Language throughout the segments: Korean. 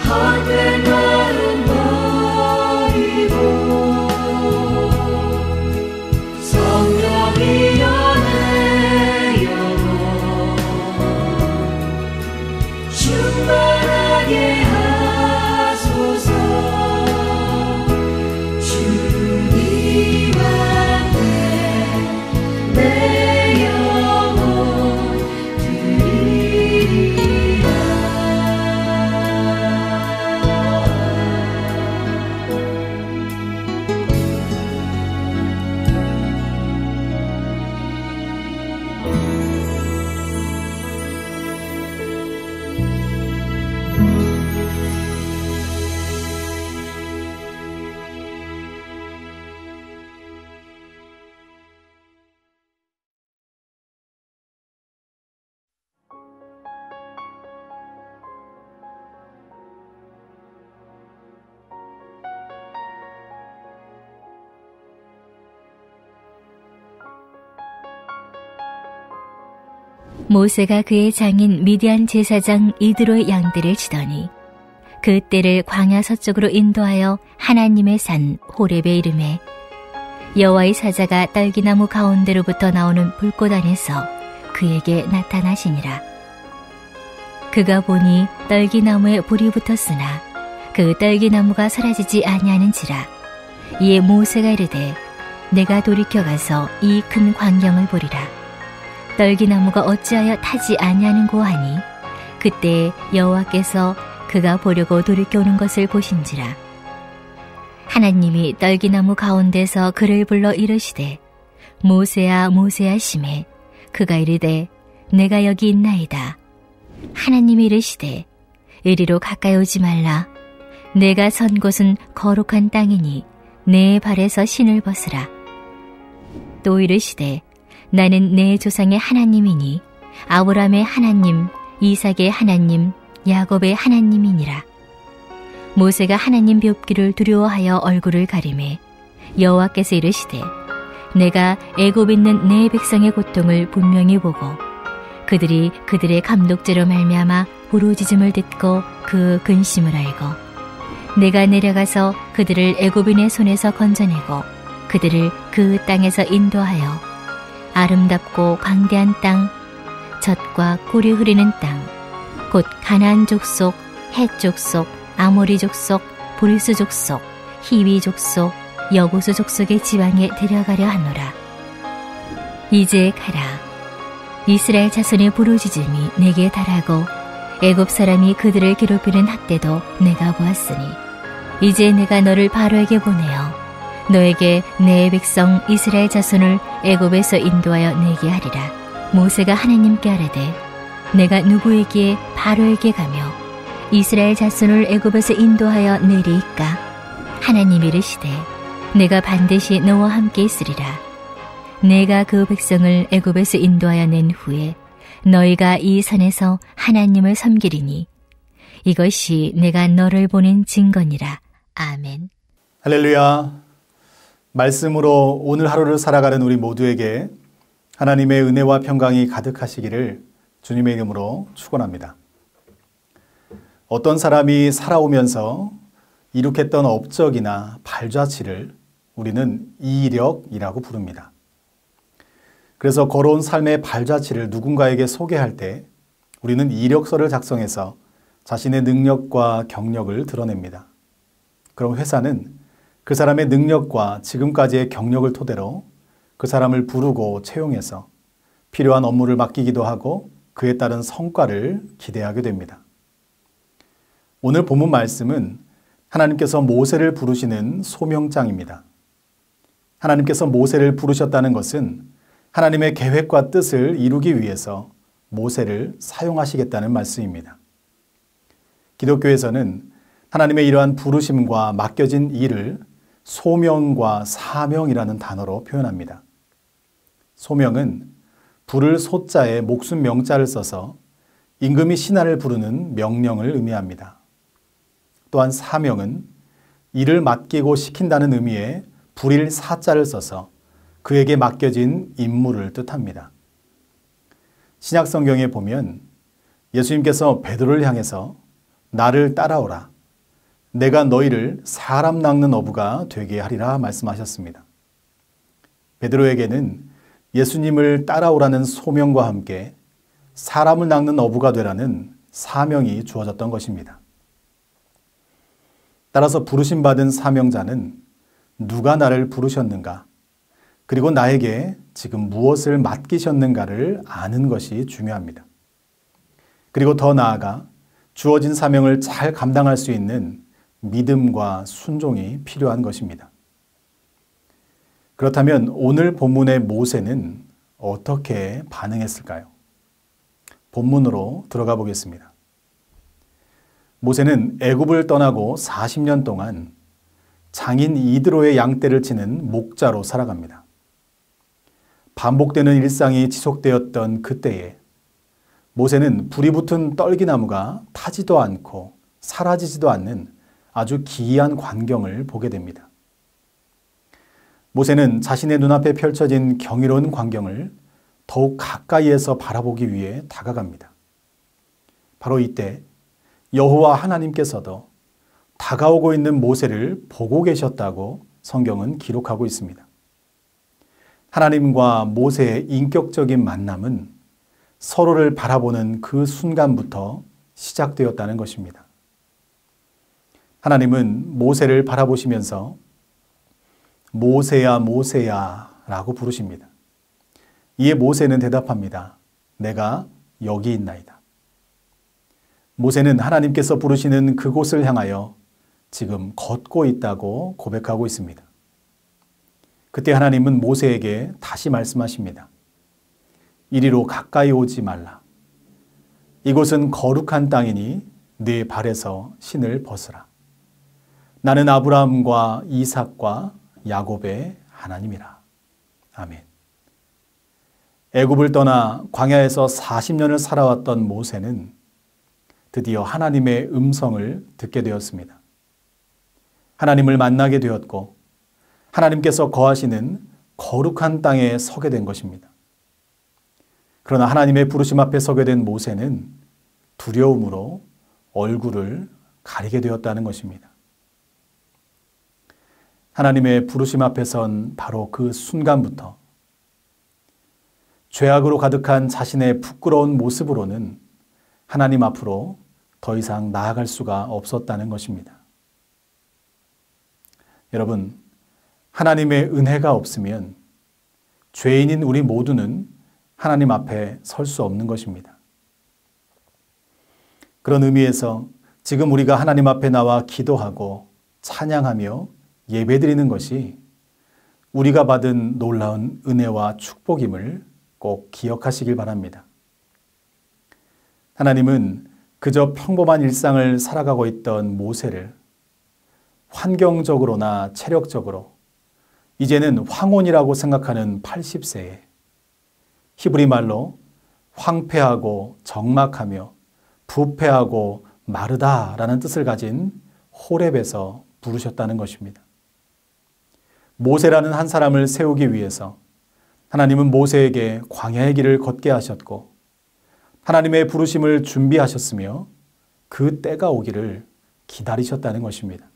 헛된 마음 버리고 성령이여 내 영혼 충만하게 하소서. 주님 앞에 내 영혼 드리리라. 모세가 그의 장인 미디안 제사장 이드로의 양들을 치더니 그 떼를 광야 서쪽으로 인도하여 하나님의 산 호렙에 이르매 여호와의 사자가 딸기나무 가운데로부터 나오는 불꽃 안에서 그에게 나타나시니라. 그가 보니 딸기나무에 불이 붙었으나 그 딸기나무가 사라지지 아니하는지라. 이에 모세가 이르되 내가 돌이켜 가서 이 큰 광경을 보리라. 딸기나무가 어찌하여 타지 아니하는고 하니 그때 여호와께서 그가 보려고 돌이켜 오는 것을 보신지라. 하나님이 딸기나무 가운데서 그를 불러 이르시되 모세야 모세야 시매 그가 이르되 내가 여기 있나이다. 하나님이 이르시되 이리로 가까이 오지 말라. 내가 선 곳은 거룩한 땅이니 내 발에서 신을 벗으라. 또 이르시되 나는 내 조상의 하나님이니 아브라함의 하나님, 이삭의 하나님, 야곱의 하나님이니라. 모세가 하나님 뵙기를 두려워하여 얼굴을 가리매 여호와께서 이르시되 내가 애굽에 있는 내 백성의 고통을 분명히 보고 그들이 그들의 감독죄로 말미암아 부르짖음을 듣고 그 근심을 알고 내가 내려가서 그들을 애굽인의 손에서 건져내고 그들을 그 땅에서 인도하여 아름답고 광대한 땅, 젖과 꿀이 흐르는 땅, 곧 가나안 족속, 헷 족속, 아모리 족속, 브리스 족속, 히위 족속, 여부수 족속의 지방에 데려가려 하노라. 이제 가라. 이스라엘 자손의 부르짖음이 내게 달하고 애굽 사람이 그들을 괴롭히는 학대도 내가 보았으니 이제 내가 너를 바로에게 보내어 너에게 내 백성 이스라엘 자손을 애굽에서 인도하여 내게 하리라. 모세가 하나님께 아뢰되 내가 누구에게 바로에게 가며 이스라엘 자손을 애굽에서 인도하여 내리이까? 하나님이 이르시되 내가 반드시 너와 함께 있으리라. 내가 그 백성을 애굽에서 인도하여 낸 후에 너희가 이 산에서 하나님을 섬기리니 이것이 내가 너를 보낸 증거니라. 아멘. 할렐루야. 말씀으로 오늘 하루를 살아가는 우리 모두에게 하나님의 은혜와 평강이 가득하시기를 주님의 이름으로 축원합니다. 어떤 사람이 살아오면서 이룩했던 업적이나 발자취를 우리는 이력이라고 부릅니다. 그래서 걸어온 삶의 발자취를 누군가에게 소개할 때 우리는 이력서를 작성해서 자신의 능력과 경력을 드러냅니다. 그럼 회사는 그 사람의 능력과 지금까지의 경력을 토대로 그 사람을 부르고 채용해서 필요한 업무를 맡기기도 하고 그에 따른 성과를 기대하게 됩니다. 오늘 본문 말씀은 하나님께서 모세를 부르시는 소명장입니다. 하나님께서 모세를 부르셨다는 것은 하나님의 계획과 뜻을 이루기 위해서 모세를 사용하시겠다는 말씀입니다. 기독교에서는 하나님의 이러한 부르심과 맡겨진 일을 소명과 사명이라는 단어로 표현합니다. 소명은 부를 소자에 목숨 명자를 써서 임금이 신하를 부르는 명령을 의미합니다. 또한 사명은 일을 맡기고 시킨다는 의미의 불일 사자를 써서 그에게 맡겨진 임무를 뜻합니다. 신약 성경에 보면 예수님께서 베드로를 향해서 나를 따라오라 내가 너희를 사람 낚는 어부가 되게 하리라 말씀하셨습니다. 베드로에게는 예수님을 따라오라는 소명과 함께 사람을 낚는 어부가 되라는 사명이 주어졌던 것입니다. 따라서 부르심받은 사명자는 누가 나를 부르셨는가, 그리고 나에게 지금 무엇을 맡기셨는가를 아는 것이 중요합니다. 그리고 더 나아가 주어진 사명을 잘 감당할 수 있는 믿음과 순종이 필요한 것입니다. 그렇다면 오늘 본문의 모세는 어떻게 반응했을까요? 본문으로 들어가 보겠습니다. 모세는 애굽을 떠나고 40년 동안 장인 이드로의 양떼를 치는 목자로 살아갑니다. 반복되는 일상이 지속되었던 그때에 모세는 불이 붙은 떨기나무가 타지도 않고 사라지지도 않는 아주 기이한 광경을 보게 됩니다. 모세는 자신의 눈앞에 펼쳐진 경이로운 광경을 더욱 가까이에서 바라보기 위해 다가갑니다. 바로 이때 여호와 하나님께서도 다가오고 있는 모세를 보고 계셨다고 성경은 기록하고 있습니다. 하나님과 모세의 인격적인 만남은 서로를 바라보는 그 순간부터 시작되었다는 것입니다. 하나님은 모세를 바라보시면서 모세야, 모세야 라고 부르십니다. 이에 모세는 대답합니다. 내가 여기 있나이다. 모세는 하나님께서 부르시는 그곳을 향하여 지금 걷고 있다고 고백하고 있습니다. 그때 하나님은 모세에게 다시 말씀하십니다. 이리로 가까이 오지 말라. 이곳은 거룩한 땅이니 네 발에서 신을 벗으라. 나는 아브라함과 이삭과 야곱의 하나님이라. 아멘. 애굽을 떠나 광야에서 40년을 살아왔던 모세는 드디어 하나님의 음성을 듣게 되었습니다. 하나님을 만나게 되었고 하나님께서 거하시는 거룩한 땅에 서게 된 것입니다. 그러나 하나님의 부르심 앞에 서게 된 모세는 두려움으로 얼굴을 가리게 되었다는 것입니다. 하나님의 부르심 앞에 선 바로 그 순간부터 죄악으로 가득한 자신의 부끄러운 모습으로는 하나님 앞으로 더 이상 나아갈 수가 없었다는 것입니다. 여러분, 하나님의 은혜가 없으면 죄인인 우리 모두는 하나님 앞에 설 수 없는 것입니다. 그런 의미에서 지금 우리가 하나님 앞에 나와 기도하고 찬양하며 예배드리는 것이 우리가 받은 놀라운 은혜와 축복임을 꼭 기억하시길 바랍니다. 하나님은 그저 평범한 일상을 살아가고 있던 모세를 환경적으로나 체력적으로 이제는 황혼이라고 생각하는 80세에 히브리 말로 황폐하고 적막하며 부패하고 마르다라는 뜻을 가진 호렙에서 부르셨다는 것입니다. 모세라는 한 사람을 세우기 위해서 하나님은 모세에게 광야의 길을 걷게 하셨고 하나님의 부르심을 준비하셨으며 그 때가 오기를 기다리셨다는 것입니다.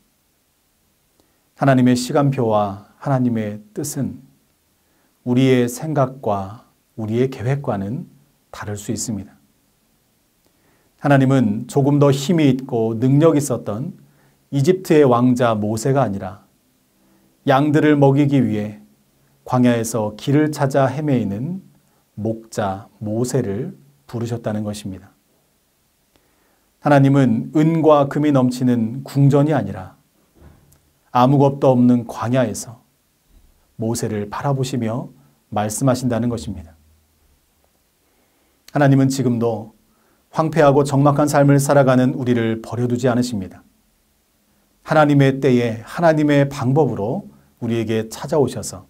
하나님의 시간표와 하나님의 뜻은 우리의 생각과 우리의 계획과는 다를 수 있습니다. 하나님은 조금 더 힘이 있고 능력이 있었던 이집트의 왕자 모세가 아니라 양들을 먹이기 위해 광야에서 길을 찾아 헤매이는 목자 모세를 부르셨다는 것입니다. 하나님은 은과 금이 넘치는 궁전이 아니라 아무것도 없는 광야에서 모세를 바라보시며 말씀하신다는 것입니다. 하나님은 지금도 황폐하고 적막한 삶을 살아가는 우리를 버려두지 않으십니다. 하나님의 때에 하나님의 방법으로 우리에게 찾아오셔서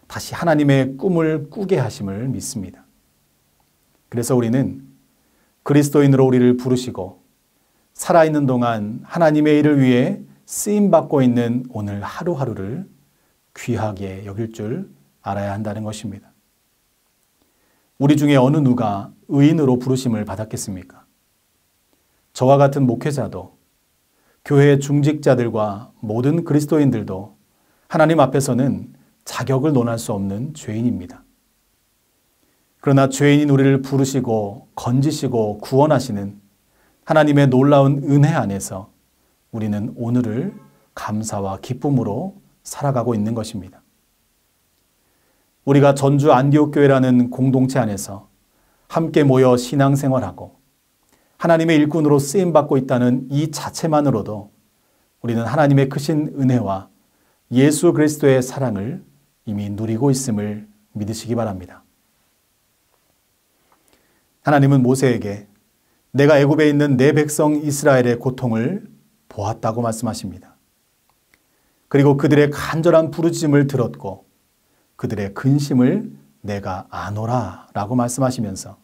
다시 하나님의 꿈을 꾸게 하심을 믿습니다. 그래서 우리는 그리스도인으로 우리를 부르시고 살아있는 동안 하나님의 일을 위해 쓰임받고 있는 오늘 하루하루를 귀하게 여길 줄 알아야 한다는 것입니다. 우리 중에 어느 누가 의인으로 부르심을 받았겠습니까? 저와 같은 목회자도 교회 중직자들과 모든 그리스도인들도 하나님 앞에서는 자격을 논할 수 없는 죄인입니다. 그러나 죄인인 우리를 부르시고 건지시고 구원하시는 하나님의 놀라운 은혜 안에서 우리는 오늘을 감사와 기쁨으로 살아가고 있는 것입니다. 우리가 전주 안디옥 교회라는 공동체 안에서 함께 모여 신앙생활하고 하나님의 일꾼으로 쓰임받고 있다는 이 자체만으로도 우리는 하나님의 크신 은혜와 예수 그리스도의 사랑을 이미 누리고 있음을 믿으시기 바랍니다. 하나님은 모세에게 내가 애굽에 있는 내 백성 이스라엘의 고통을 보았다고 말씀하십니다. 그리고 그들의 간절한 부르짖음을 들었고 그들의 근심을 내가 아노라 라고 말씀하시면서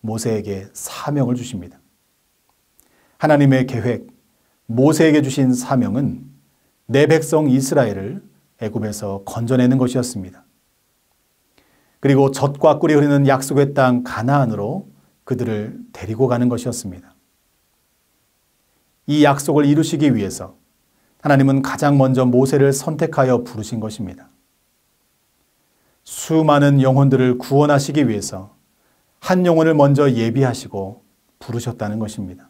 모세에게 사명을 주십니다. 하나님의 계획, 모세에게 주신 사명은 내 백성 이스라엘을 애굽에서 건져내는 것이었습니다. 그리고 젖과 꿀이 흐르는 약속의 땅 가나안으로 그들을 데리고 가는 것이었습니다. 이 약속을 이루시기 위해서 하나님은 가장 먼저 모세를 선택하여 부르신 것입니다. 수많은 영혼들을 구원하시기 위해서 한 영혼을 먼저 예비하시고 부르셨다는 것입니다.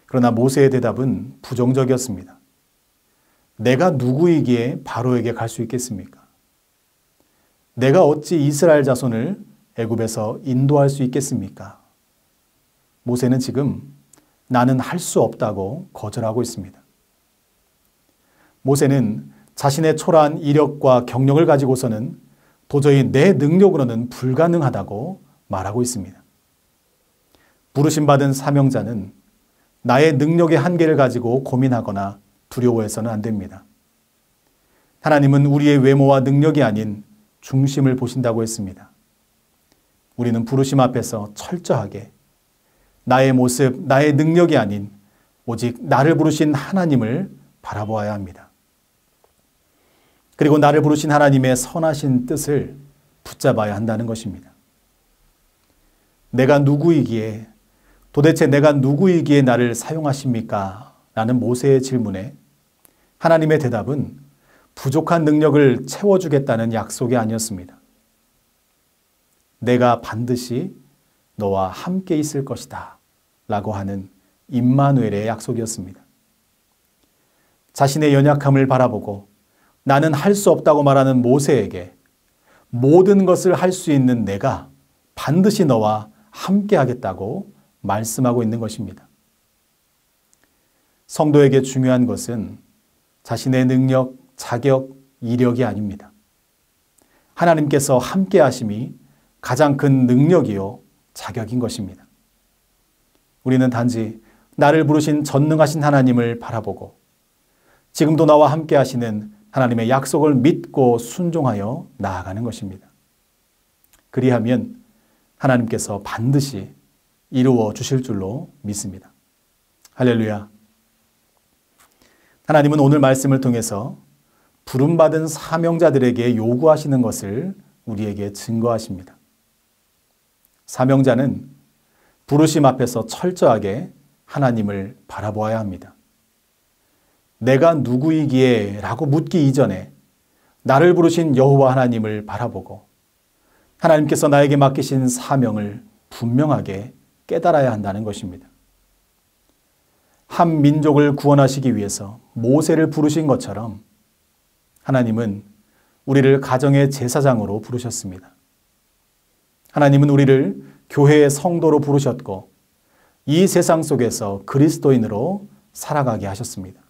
그러나 모세의 대답은 부정적이었습니다. 내가 누구이기에 바로에게 갈 수 있겠습니까? 내가 어찌 이스라엘 자손을 애굽에서 인도할 수 있겠습니까? 모세는 지금 나는 할 수 없다고 거절하고 있습니다. 모세는 자신의 초라한 이력과 경력을 가지고서는 도저히 내 능력으로는 불가능하다고 말하고 있습니다. 부르심받은 사명자는 나의 능력의 한계를 가지고 고민하거나 두려워해서는 안 됩니다. 하나님은 우리의 외모와 능력이 아닌 중심을 보신다고 했습니다. 우리는 부르심 앞에서 철저하게 나의 모습, 나의 능력이 아닌 오직 나를 부르신 하나님을 바라보아야 합니다. 그리고 나를 부르신 하나님의 선하신 뜻을 붙잡아야 한다는 것입니다. 내가 누구이기에, 도대체 내가 누구이기에 나를 사용하십니까? 라는 모세의 질문에 하나님의 대답은 부족한 능력을 채워주겠다는 약속이 아니었습니다. 내가 반드시 너와 함께 있을 것이다 라고 하는 임마누엘의 약속이었습니다. 자신의 연약함을 바라보고 나는 할 수 없다고 말하는 모세에게 모든 것을 할 수 있는 내가 반드시 너와 함께 하겠다고 말씀하고 있는 것입니다. 성도에게 중요한 것은 자신의 능력, 자격, 이력이 아닙니다. 하나님께서 함께 하심이 가장 큰 능력이요 자격인 것입니다. 우리는 단지 나를 부르신 전능하신 하나님을 바라보고 지금도 나와 함께 하시는 하나님의 약속을 믿고 순종하여 나아가는 것입니다. 그리하면 하나님께서 반드시 이루어 주실 줄로 믿습니다. 할렐루야. 하나님은 오늘 말씀을 통해서 부름받은 사명자들에게 요구하시는 것을 우리에게 증거하십니다. 사명자는 부르심 앞에서 철저하게 하나님을 바라보아야 합니다. 내가 누구이기에 라고 묻기 이전에 나를 부르신 여호와 하나님을 바라보고 하나님께서 나에게 맡기신 사명을 분명하게 깨달아야 한다는 것입니다. 한 민족을 구원하시기 위해서 모세를 부르신 것처럼 하나님은 우리를 가정의 제사장으로 부르셨습니다. 하나님은 우리를 교회의 성도로 부르셨고 이 세상 속에서 그리스도인으로 살아가게 하셨습니다.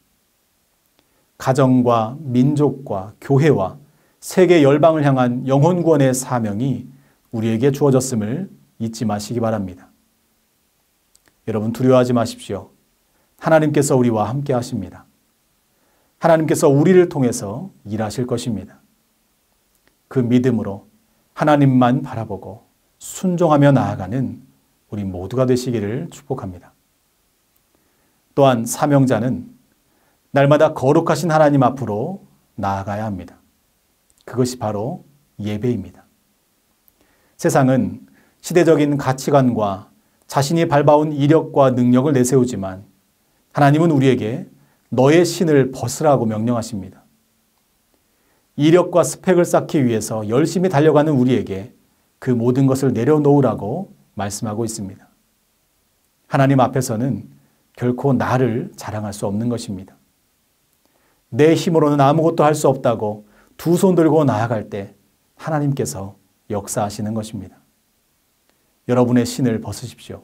가정과 민족과 교회와 세계 열방을 향한 영혼 구원의 사명이 우리에게 주어졌음을 잊지 마시기 바랍니다. 여러분 두려워하지 마십시오. 하나님께서 우리와 함께 하십니다. 하나님께서 우리를 통해서 일하실 것입니다. 그 믿음으로 하나님만 바라보고 순종하며 나아가는 우리 모두가 되시기를 축복합니다. 또한 사명자는 날마다 거룩하신 하나님 앞으로 나아가야 합니다. 그것이 바로 예배입니다. 세상은 시대적인 가치관과 자신이 밟아온 이력과 능력을 내세우지만 하나님은 우리에게 너의 신을 벗으라고 명령하십니다. 이력과 스펙을 쌓기 위해서 열심히 달려가는 우리에게 그 모든 것을 내려놓으라고 말씀하고 있습니다. 하나님 앞에서는 결코 나를 자랑할 수 없는 것입니다. 내 힘으로는 아무것도 할 수 없다고 두 손 들고 나아갈 때 하나님께서 역사하시는 것입니다. 여러분의 신을 벗으십시오.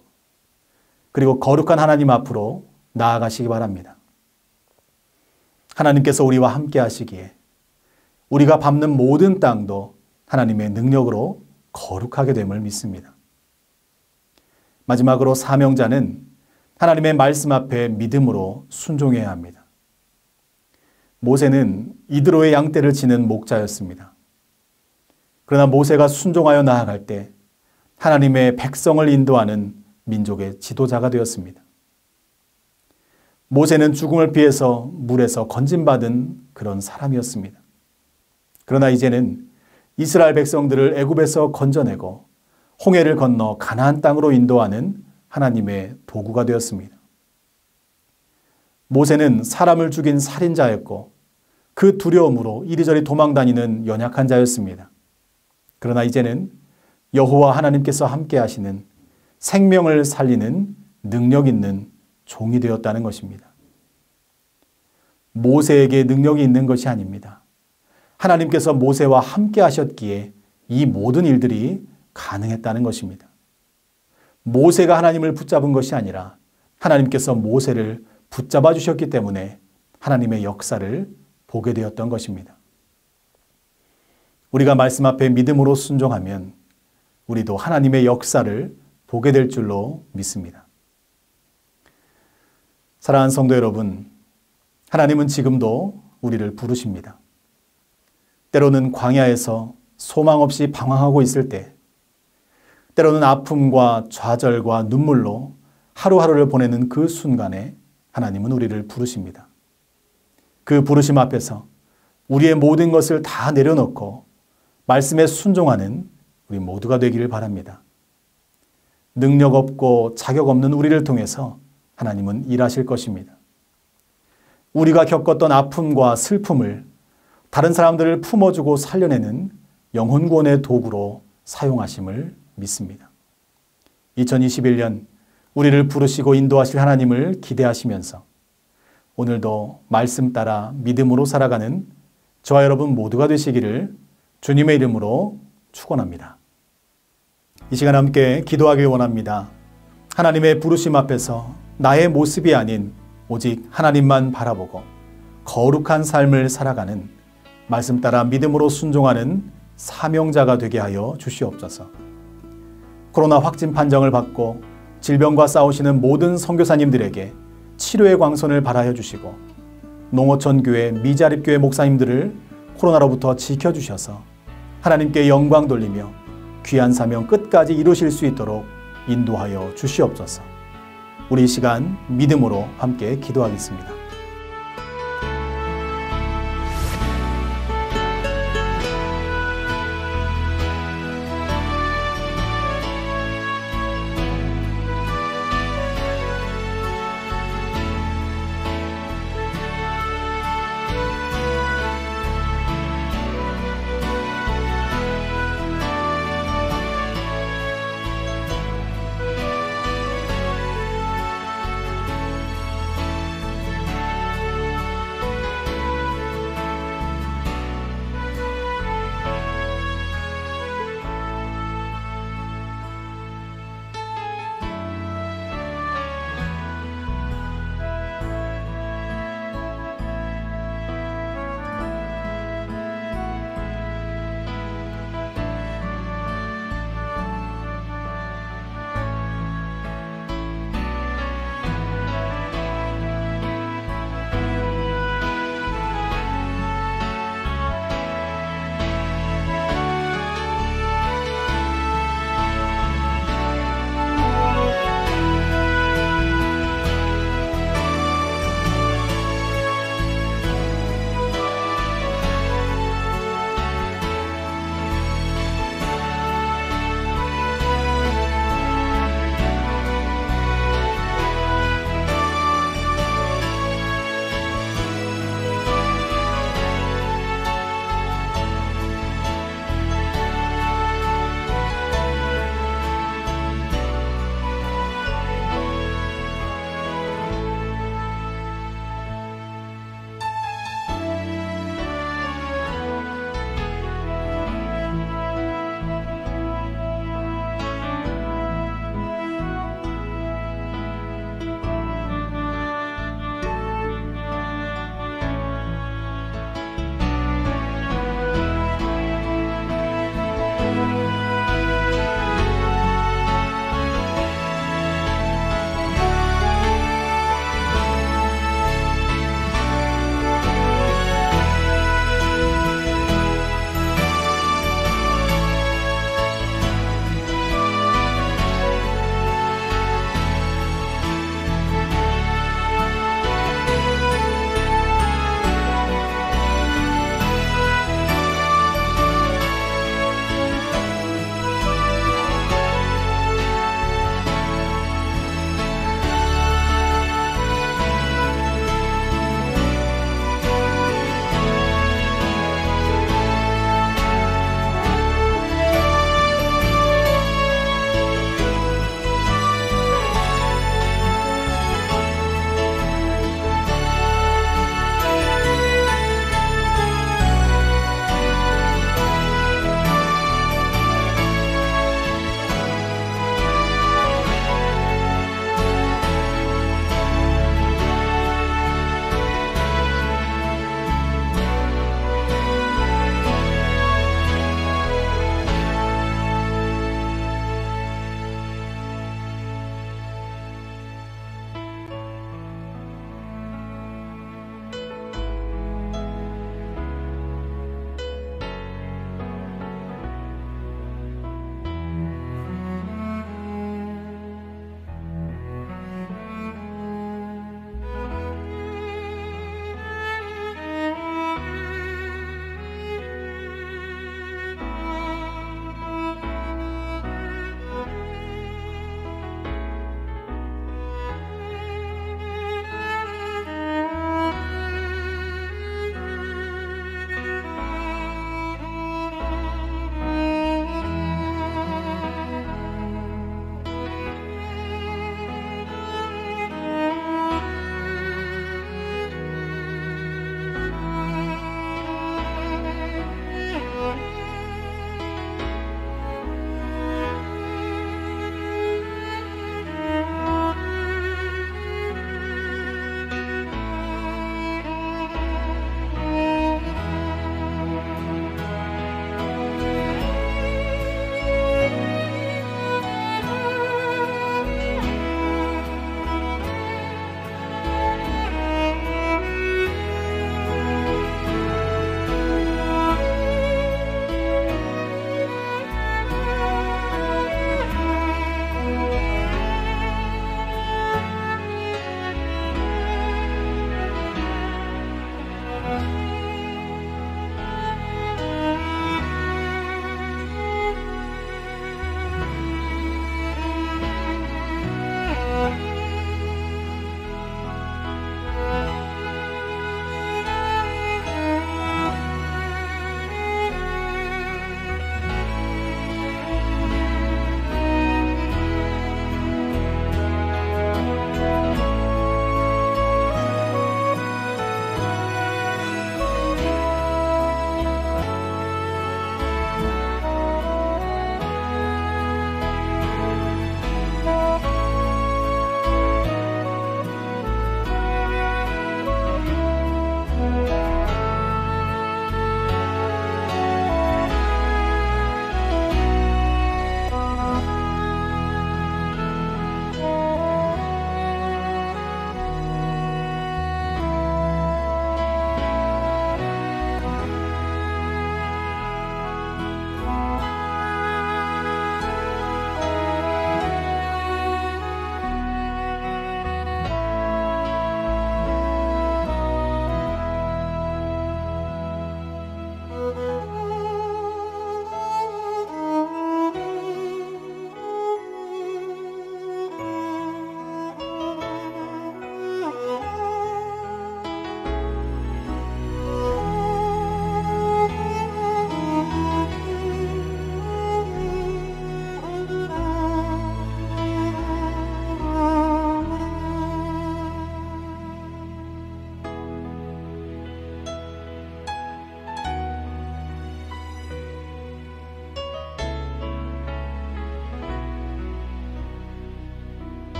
그리고 거룩한 하나님 앞으로 나아가시기 바랍니다. 하나님께서 우리와 함께 하시기에 우리가 밟는 모든 땅도 하나님의 능력으로 거룩하게 됨을 믿습니다. 마지막으로 사명자는 하나님의 말씀 앞에 믿음으로 순종해야 합니다. 모세는 이드로의 양떼를 지는 목자였습니다. 그러나 모세가 순종하여 나아갈 때 하나님의 백성을 인도하는 민족의 지도자가 되었습니다. 모세는 죽음을 피해서 물에서 건진받은 그런 사람이었습니다. 그러나 이제는 이스라엘 백성들을 애굽에서 건져내고 홍해를 건너 가나안 땅으로 인도하는 하나님의 도구가 되었습니다. 모세는 사람을 죽인 살인자였고 그 두려움으로 이리저리 도망다니는 연약한 자였습니다. 그러나 이제는 여호와 하나님께서 함께 하시는 생명을 살리는 능력 있는 종이 되었다는 것입니다. 모세에게 능력이 있는 것이 아닙니다. 하나님께서 모세와 함께 하셨기에 이 모든 일들이 가능했다는 것입니다. 모세가 하나님을 붙잡은 것이 아니라 하나님께서 모세를 붙잡아 주셨기 때문에 하나님의 역사를 보게 되었던 것입니다. 우리가 말씀 앞에 믿음으로 순종하면 우리도 하나님의 역사를 보게 될 줄로 믿습니다. 사랑하는 성도 여러분, 하나님은 지금도 우리를 부르십니다. 때로는 광야에서 소망 없이 방황하고 있을 때, 때로는 아픔과 좌절과 눈물로 하루하루를 보내는 그 순간에 하나님은 우리를 부르십니다. 그 부르심 앞에서 우리의 모든 것을 다 내려놓고 말씀에 순종하는 우리 모두가 되기를 바랍니다. 능력 없고 자격 없는 우리를 통해서 하나님은 일하실 것입니다. 우리가 겪었던 아픔과 슬픔을 다른 사람들을 품어주고 살려내는 영혼구원의 도구로 사용하심을 믿습니다. 2021년 우리를 부르시고 인도하실 하나님을 기대하시면서 오늘도 말씀 따라 믿음으로 살아가는 저와 여러분 모두가 되시기를 주님의 이름으로 축원합니다. 이 시간 함께 기도하길 원합니다. 하나님의 부르심 앞에서 나의 모습이 아닌 오직 하나님만 바라보고 거룩한 삶을 살아가는 말씀 따라 믿음으로 순종하는 사명자가 되게 하여 주시옵소서. 코로나 확진 판정을 받고 질병과 싸우시는 모든 선교사님들에게 치료의 광선을 발하여 주시고 농어촌 교회, 미자립 교회 목사님들을 코로나로부터 지켜주셔서 하나님께 영광 돌리며 귀한 사명 끝까지 이루실 수 있도록 인도하여 주시옵소서. 우리 이 시간 믿음으로 함께 기도하겠습니다.